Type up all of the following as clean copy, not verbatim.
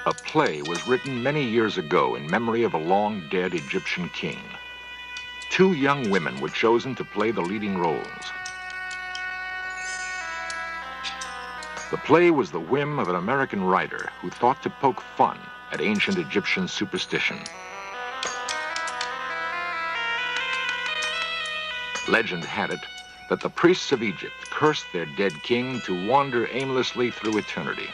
A play was written many years ago in memory of a long-dead Egyptian king. 2 young women were chosen to play the leading roles. The play was the whim of an American writer who thought to poke fun at ancient Egyptian superstition. Legend had it that the priests of Egypt cursed their dead king to wander aimlessly through eternity.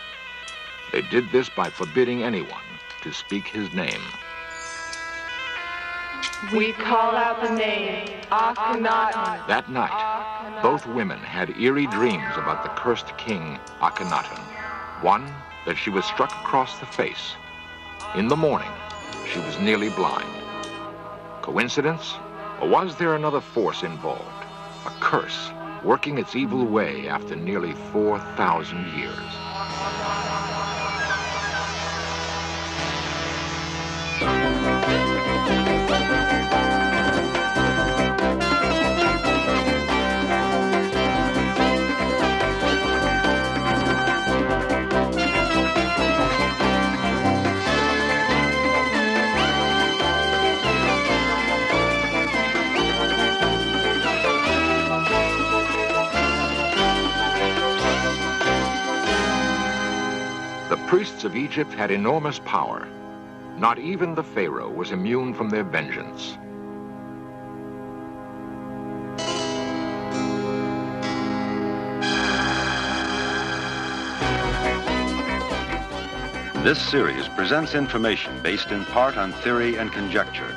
They did this by forbidding anyone to speak his name. We call out the name, Akhenaten. That night, both women had eerie dreams about the cursed king, Akhenaten. One, that she was struck across the face. In the morning, she was nearly blind. Coincidence? Or was there another force involved? A curse working its evil way after nearly 4,000 years. The priests of Egypt had enormous power. Not even the Pharaoh was immune from their vengeance. This series presents information based in part on theory and conjecture.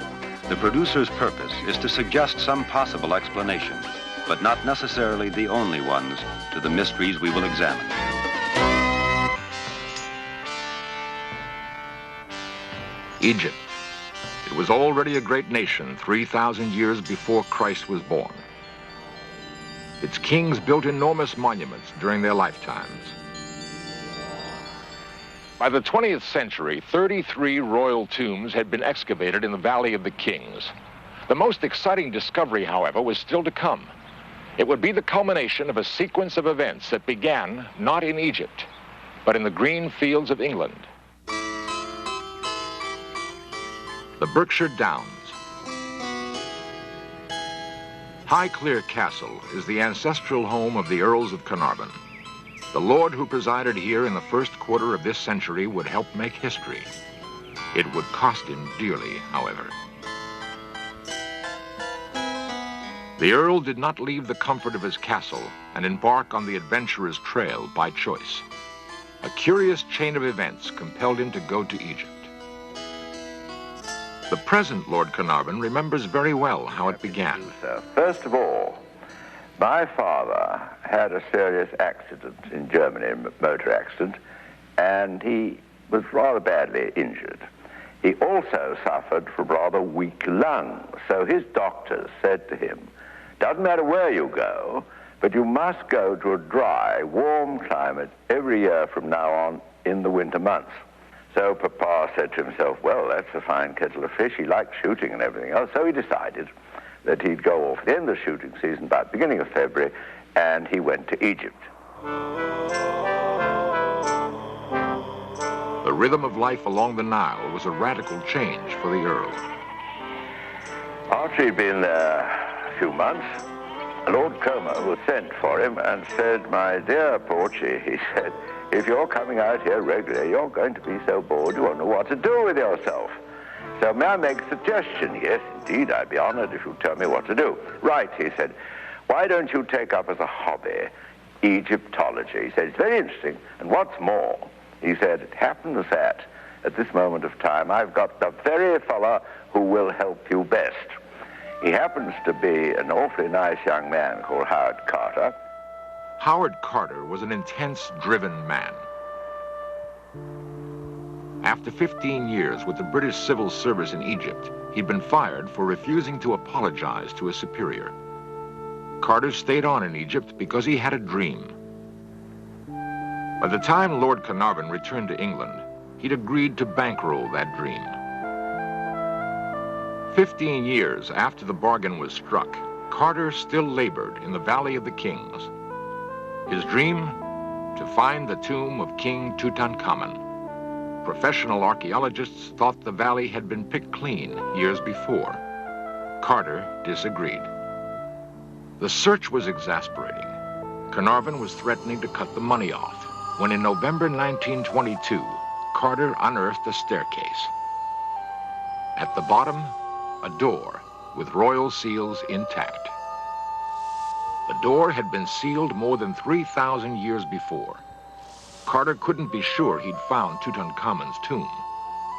The producer's purpose is to suggest some possible explanations, but not necessarily the only ones, to the mysteries we will examine. Egypt. It was already a great nation 3,000 years before Christ was born. Its kings built enormous monuments during their lifetimes. By the 20th century, 33 royal tombs had been excavated in the Valley of the Kings. The most exciting discovery, however, was still to come. It would be the culmination of a sequence of events that began not in Egypt, but in the green fields of England. The Berkshire Downs. Highclere Castle is the ancestral home of the Earls of Carnarvon. The lord who presided here in the first quarter of this century would help make history. It would cost him dearly, however. The Earl did not leave the comfort of his castle and embark on the adventurer's trail by choice. A curious chain of events compelled him to go to Egypt. The present Lord Carnarvon remembers very well how it began. First of all, my father had a serious accident in Germany, a motor accident, and he was rather badly injured. He also suffered from rather weak lungs, so his doctors said to him, doesn't matter where you go, but you must go to a dry, warm climate every year from now on in the winter months. So Papa said to himself, well, that's a fine kettle of fish. He likes shooting and everything else. So he decided that he'd go off at the end of the shooting season, about the beginning of February, and he went to Egypt. The rhythm of life along the Nile was a radical change for the Earl. After he'd been there a few months, Lord Como was sent for him and said, my dear Porchy, he said, if you're coming out here regularly, you're going to be so bored you won't know what to do with yourself. So may I make a suggestion? Yes, indeed, I'd be honored if you'd tell me what to do. Right, he said, why don't you take up as a hobby Egyptology? He said, it's very interesting, and what's more, he said, it happens that at this moment of time I've got the very fella who will help you best. He happens to be an awfully nice young man called Howard Carter. Howard Carter was an intense, driven man. After 15 years with the British Civil Service in Egypt, he'd been fired for refusing to apologize to his superior. Carter stayed on in Egypt because he had a dream. By the time Lord Carnarvon returned to England, he'd agreed to bankroll that dream. 15 years after the bargain was struck, Carter still labored in the Valley of the Kings. His dream? To find the tomb of King Tutankhamun. Professional archaeologists thought the valley had been picked clean years before. Carter disagreed. The search was exasperating. Carnarvon was threatening to cut the money off when in November 1922, Carter unearthed a staircase. At the bottom, a door with royal seals intact. The door had been sealed more than 3,000 years before. Carter couldn't be sure he'd found Tutankhamun's tomb,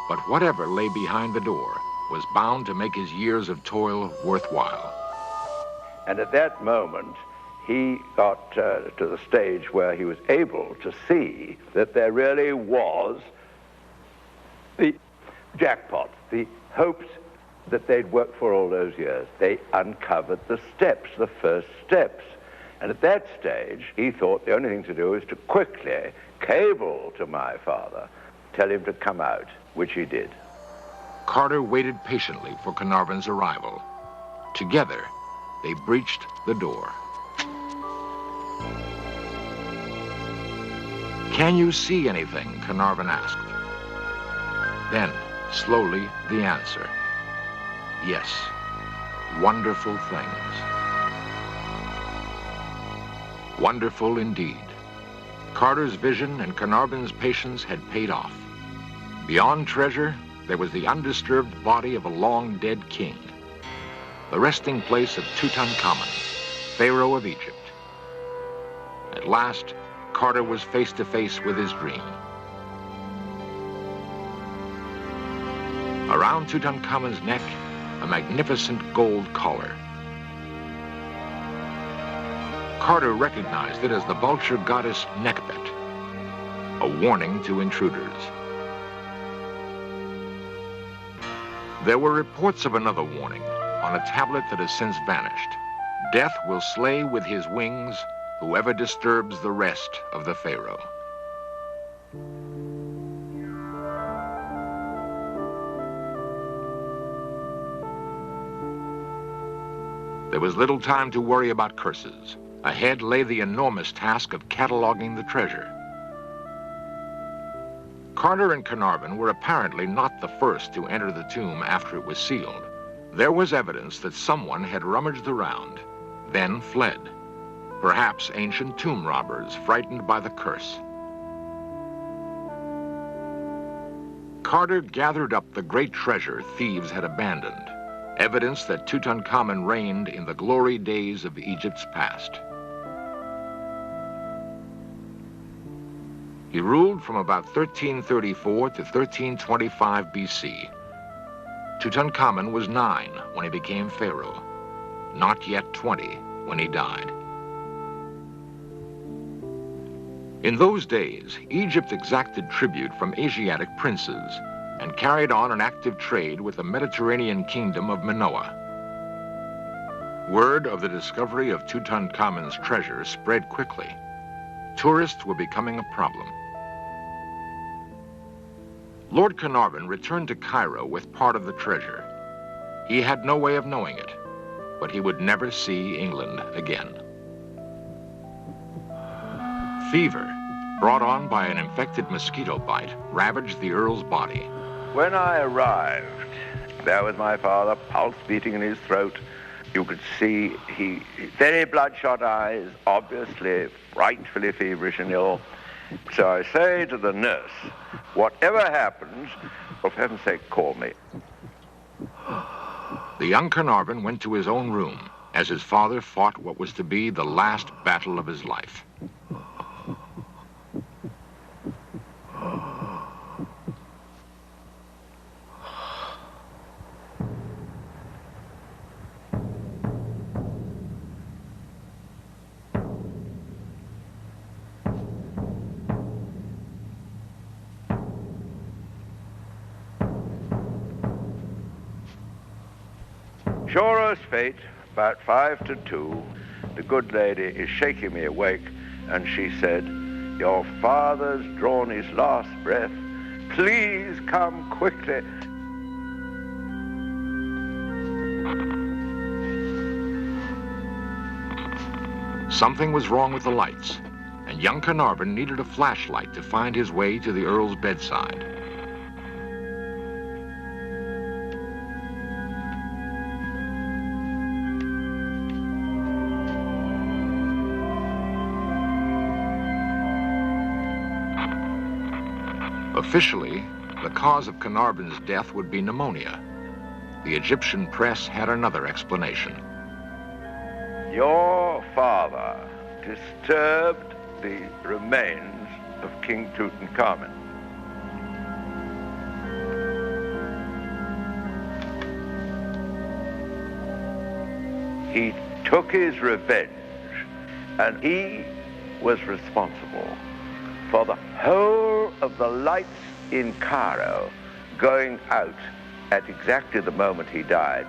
but whatever lay behind the door was bound to make his years of toil worthwhile. And at that moment, he got to the stage where he was able to see that there really was the jackpot, the hopes that they'd worked for all those years. They uncovered the steps, the first steps. And at that stage, he thought the only thing to do was to quickly cable to my father, tell him to come out, which he did. Carter waited patiently for Carnarvon's arrival. Together, they breached the door. "Can you see anything?" Carnarvon asked. Then, slowly, the answer. Yes, wonderful things. Wonderful indeed. Carter's vision and Carnarvon's patience had paid off. Beyond treasure, there was the undisturbed body of a long-dead king, the resting place of Tutankhamun, Pharaoh of Egypt. At last, Carter was face to face with his dream. Around Tutankhamun's neck, a magnificent gold collar. Carter recognized it as the vulture goddess Nekhbet, a warning to intruders. There were reports of another warning on a tablet that has since vanished. Death will slay with his wings whoever disturbs the rest of the Pharaoh. There was little time to worry about curses. Ahead lay the enormous task of cataloging the treasure. Carter and Carnarvon were apparently not the first to enter the tomb after it was sealed. There was evidence that someone had rummaged around, then fled. Perhaps ancient tomb robbers frightened by the curse. Carter gathered up the great treasure thieves had abandoned, evidence that Tutankhamun reigned in the glory days of Egypt's past. He ruled from about 1334 to 1325 BC. Tutankhamun was 9 when he became pharaoh, not yet 20 when he died. In those days, Egypt exacted tribute from Asiatic princes and carried on an active trade with the Mediterranean kingdom of Minoa. Word of the discovery of Tutankhamun's treasure spread quickly. Tourists were becoming a problem. Lord Carnarvon returned to Cairo with part of the treasure. He had no way of knowing it, but he would never see England again. Fever, brought on by an infected mosquito bite, ravaged the Earl's body. When I arrived, there was my father, pulse beating in his throat. You could see he very bloodshot eyes, obviously frightfully feverish and ill. So I say to the nurse, whatever happens, for heaven's sake, call me. The young Carnarvon went to his own room as his father fought what was to be the last battle of his life. Sure as fate, about 5 to 2, the good lady is shaking me awake, and she said, "Your father's drawn his last breath. Please come quickly." Something was wrong with the lights, and young Carnarvon needed a flashlight to find his way to the Earl's bedside. Officially, the cause of Carnarvon's death would be pneumonia. The Egyptian press had another explanation. Your father disturbed the remains of King Tutankhamun. He took his revenge, and he was responsible for the whole of the lights in Cairo going out at exactly the moment he died.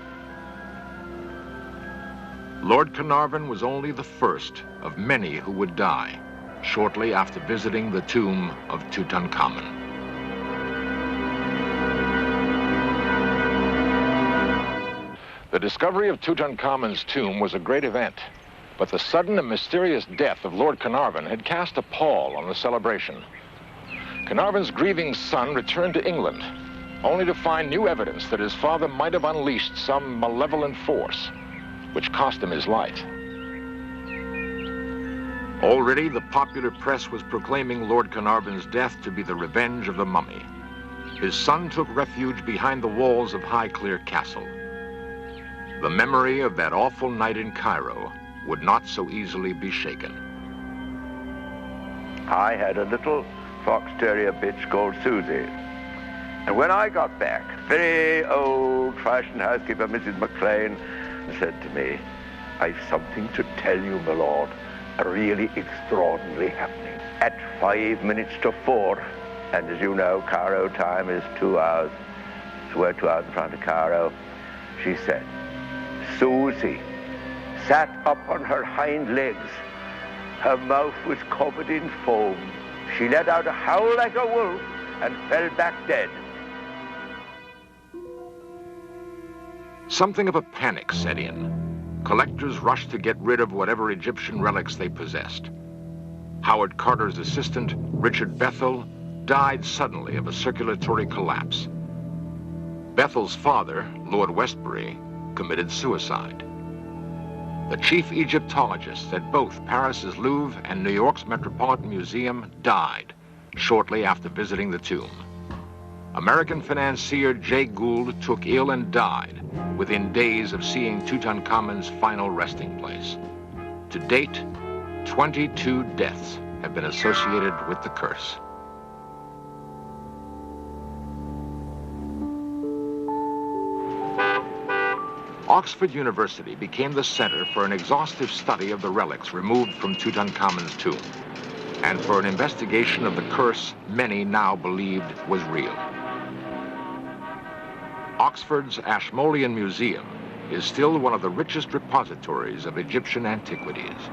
Lord Carnarvon was only the first of many who would die shortly after visiting the tomb of Tutankhamun. The discovery of Tutankhamun's tomb was a great event, but the sudden and mysterious death of Lord Carnarvon had cast a pall on the celebration. Carnarvon's grieving son returned to England, only to find new evidence that his father might have unleashed some malevolent force, which cost him his life. Already, the popular press was proclaiming Lord Carnarvon's death to be the revenge of the mummy. His son took refuge behind the walls of Highclere Castle. The memory of that awful night in Cairo would not so easily be shaken. I had a little fox terrier bitch called Susie. And when I got back, very old-fashioned housekeeper, Mrs. McLean, said to me, "I've something to tell you, my lord, a really extraordinary happening." At 5 minutes to 4, and as you know, Cairo time is 2 hours, so we're 2 hours in front of Cairo, she said, Susie sat up on her hind legs. Her mouth was covered in foam. She let out a howl like a wolf and fell back dead. Something of a panic set in. Collectors rushed to get rid of whatever Egyptian relics they possessed. Howard Carter's assistant, Richard Bethel, died suddenly of a circulatory collapse. Bethel's father, Lord Westbury, committed suicide. The chief Egyptologists at both Paris's Louvre and New York's Metropolitan Museum died shortly after visiting the tomb. American financier Jay Gould took ill and died within days of seeing Tutankhamun's final resting place. To date, 22 deaths have been associated with the curse. Oxford University became the center for an exhaustive study of the relics removed from Tutankhamun's tomb, and for an investigation of the curse many now believed was real. Oxford's Ashmolean Museum is still one of the richest repositories of Egyptian antiquities.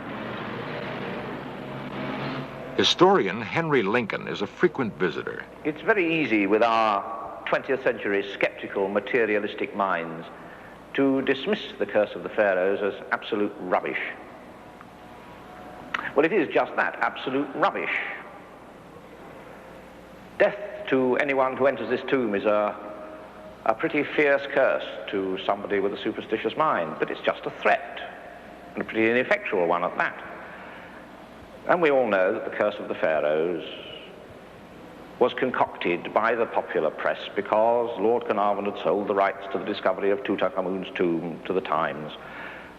Historian Henry Lincoln is a frequent visitor. It's very easy with our 20th century skeptical, materialistic minds to dismiss the curse of the pharaohs as absolute rubbish. Well, it is just that, absolute rubbish. Death to anyone who enters this tomb is a pretty fierce curse to somebody with a superstitious mind, but it's just a threat, and a pretty ineffectual one at that. And we all know that the curse of the pharaohs was concocted by the popular press because Lord Carnarvon had sold the rights to the discovery of Tutankhamun's tomb to the Times,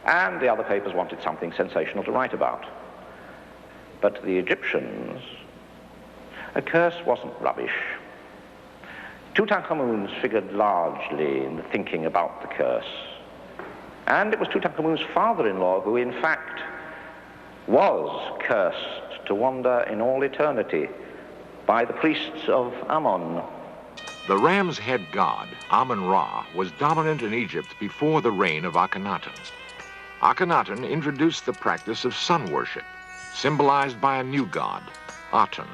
and the other papers wanted something sensational to write about. But the Egyptians, a curse wasn't rubbish. Tutankhamun's figured largely in the thinking about the curse, and it was Tutankhamun's father-in-law who, in fact, was cursed to wander in all eternity by the priests of Ammon. The ram's head god, Amun-Ra, was dominant in Egypt before the reign of Akhenaten. Akhenaten introduced the practice of sun worship, symbolized by a new god, Aten.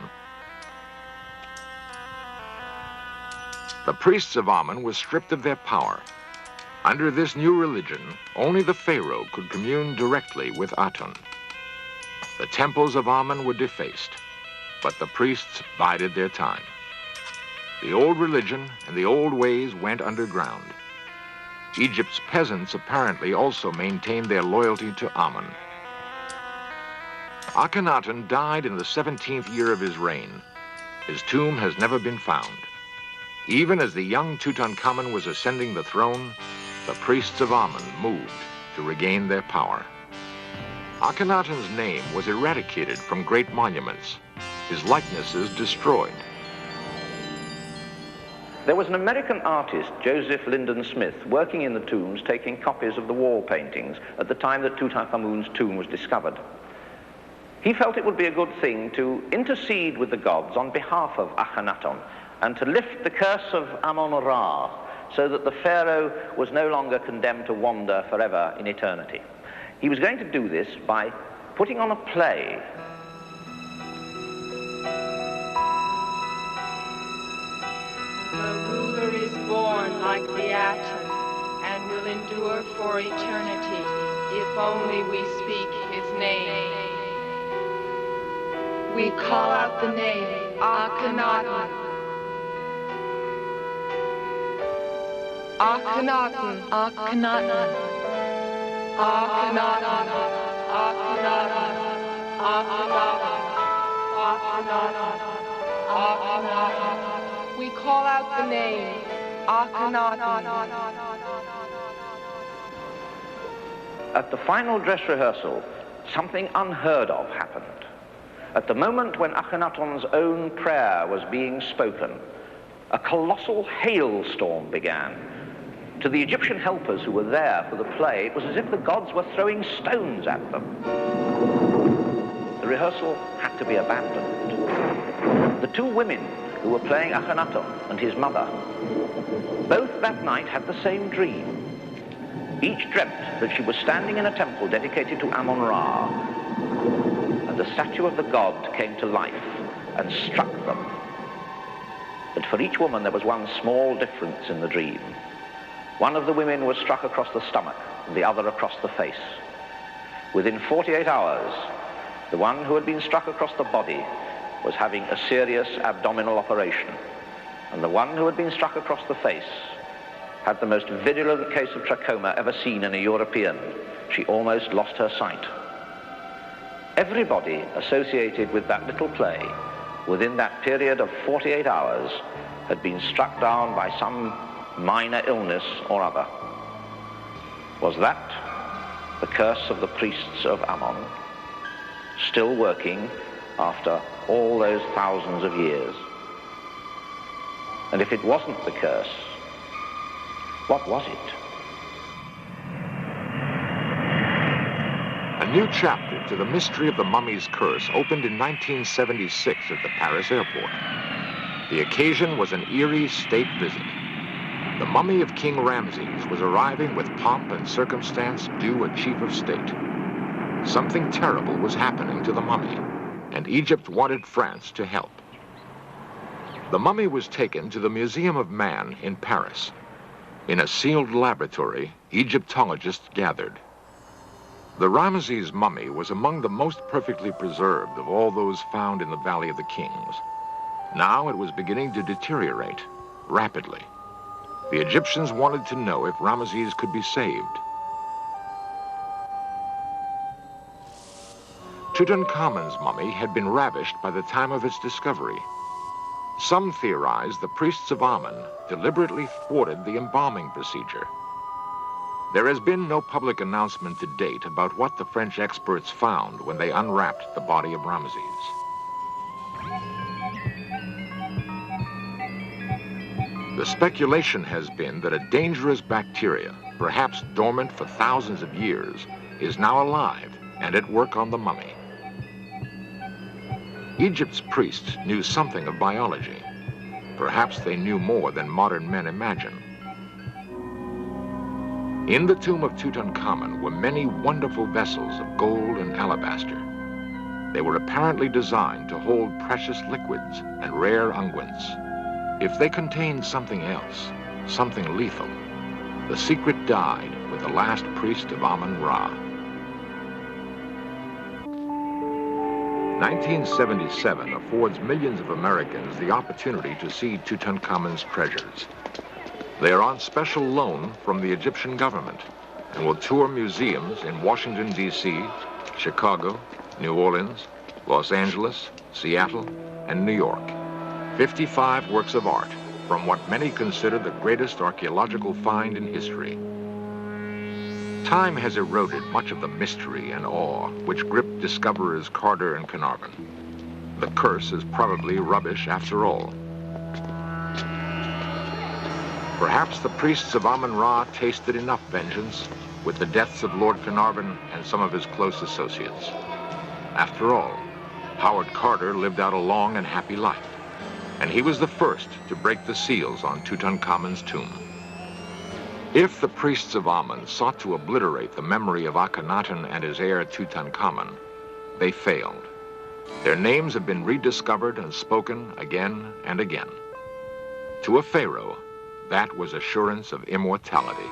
The priests of Amun were stripped of their power. Under this new religion, only the pharaoh could commune directly with Aten. The temples of Amun were defaced, but the priests bided their time. The old religion and the old ways went underground. Egypt's peasants apparently also maintained their loyalty to Amun. Akhenaten died in the 17th year of his reign, his tomb has never been found. Even as the young Tutankhamun was ascending the throne, the priests of Amun moved to regain their power. Akhenaten's name was eradicated from great monuments, his likenesses destroyed. There was an American artist, Joseph Lyndon Smith, working in the tombs, taking copies of the wall paintings at the time that Tutankhamun's tomb was discovered. He felt it would be a good thing to intercede with the gods on behalf of Akhenaten and to lift the curse of Amun-Ra so that the pharaoh was no longer condemned to wander forever in eternity. He was going to do this by putting on a play. The ruler is born like the atom and will endure for eternity if only we speak his name. We call out the name Akhenaten. Akhenaten, Akhenaten, Akhenaten, Akhenaten, Akhenaten, Akhenaten. We call out the name Akhenaten. At the final dress rehearsal, something unheard of happened. At the moment when Akhenaten's own prayer was being spoken, a colossal hailstorm began. To the Egyptian helpers who were there for the play, it was as if the gods were throwing stones at them. The rehearsal had to be abandoned. The two women who were playing Akhenaten and his mother, both that night had the same dream. Each dreamt that she was standing in a temple dedicated to Amun-Ra, and the statue of the god came to life and struck them. But for each woman there was one small difference in the dream. One of the women was struck across the stomach and the other across the face. Within 48 hours, the one who had been struck across the body was having a serious abdominal operation, and the one who had been struck across the face had the most virulent case of trachoma ever seen in a European. She almost lost her sight. Everybody associated with that little play within that period of 48 hours had been struck down by some minor illness or other. Was that the curse of the priests of Amun, still working after all those thousands of years? And if it wasn't the curse, what was it? A new chapter to the mystery of the mummy's curse opened in 1976 at the Paris airport. The occasion was an eerie state visit. The mummy of King Ramses was arriving with pomp and circumstance due a chief of state. Something terrible was happening to the mummy, and Egypt wanted France to help. The mummy was taken to the Museum of Man in Paris. In a sealed laboratory, Egyptologists gathered. The Ramses mummy was among the most perfectly preserved of all those found in the Valley of the Kings. Now it was beginning to deteriorate rapidly. The Egyptians wanted to know if Ramses could be saved. Tutankhamun's mummy had been ravished by the time of its discovery. Some theorized the priests of Amun deliberately thwarted the embalming procedure. There has been no public announcement to date about what the French experts found when they unwrapped the body of Ramses. The speculation has been that a dangerous bacteria, perhaps dormant for thousands of years, is now alive and at work on the mummy. Egypt's priests knew something of biology. Perhaps they knew more than modern men imagine. In the tomb of Tutankhamun were many wonderful vessels of gold and alabaster. They were apparently designed to hold precious liquids and rare unguents. If they contained something else, something lethal, the secret died with the last priest of Amun-Ra. 1977 affords millions of Americans the opportunity to see Tutankhamun's treasures. They are on special loan from the Egyptian government and will tour museums in Washington, D.C., Chicago, New Orleans, Los Angeles, Seattle, and New York. 55 works of art from what many consider the greatest archaeological find in history. Time has eroded much of the mystery and awe which gripped discoverers Carter and Carnarvon. The curse is probably rubbish after all. Perhaps the priests of Amun-Ra tasted enough vengeance with the deaths of Lord Carnarvon and some of his close associates. After all, Howard Carter lived out a long and happy life, and he was the first to break the seals on Tutankhamun's tomb. If the priests of Amun sought to obliterate the memory of Akhenaten and his heir Tutankhamun, they failed. Their names have been rediscovered and spoken again and again. To a pharaoh, that was assurance of immortality.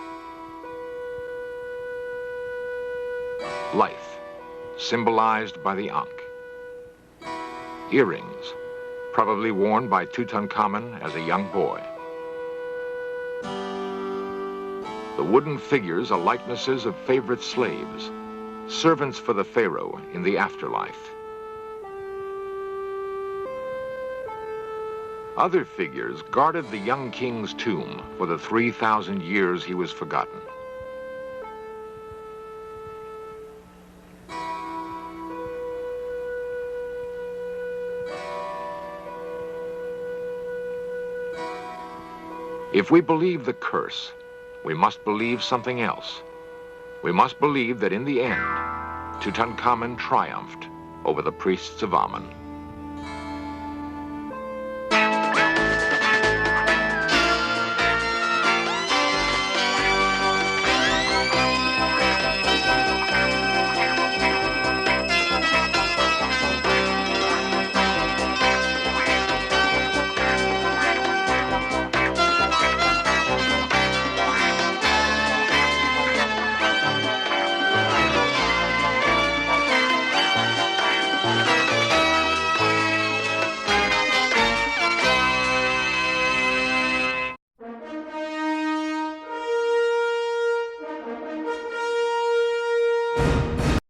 Life, symbolized by the Ankh. Earrings, probably worn by Tutankhamun as a young boy. The wooden figures are likenesses of favorite slaves, servants for the pharaoh in the afterlife. Other figures guarded the young king's tomb for the 3,000 years he was forgotten. If we believe the curse, we must believe something else. We must believe that in the end, Tutankhamun triumphed over the priests of Amun.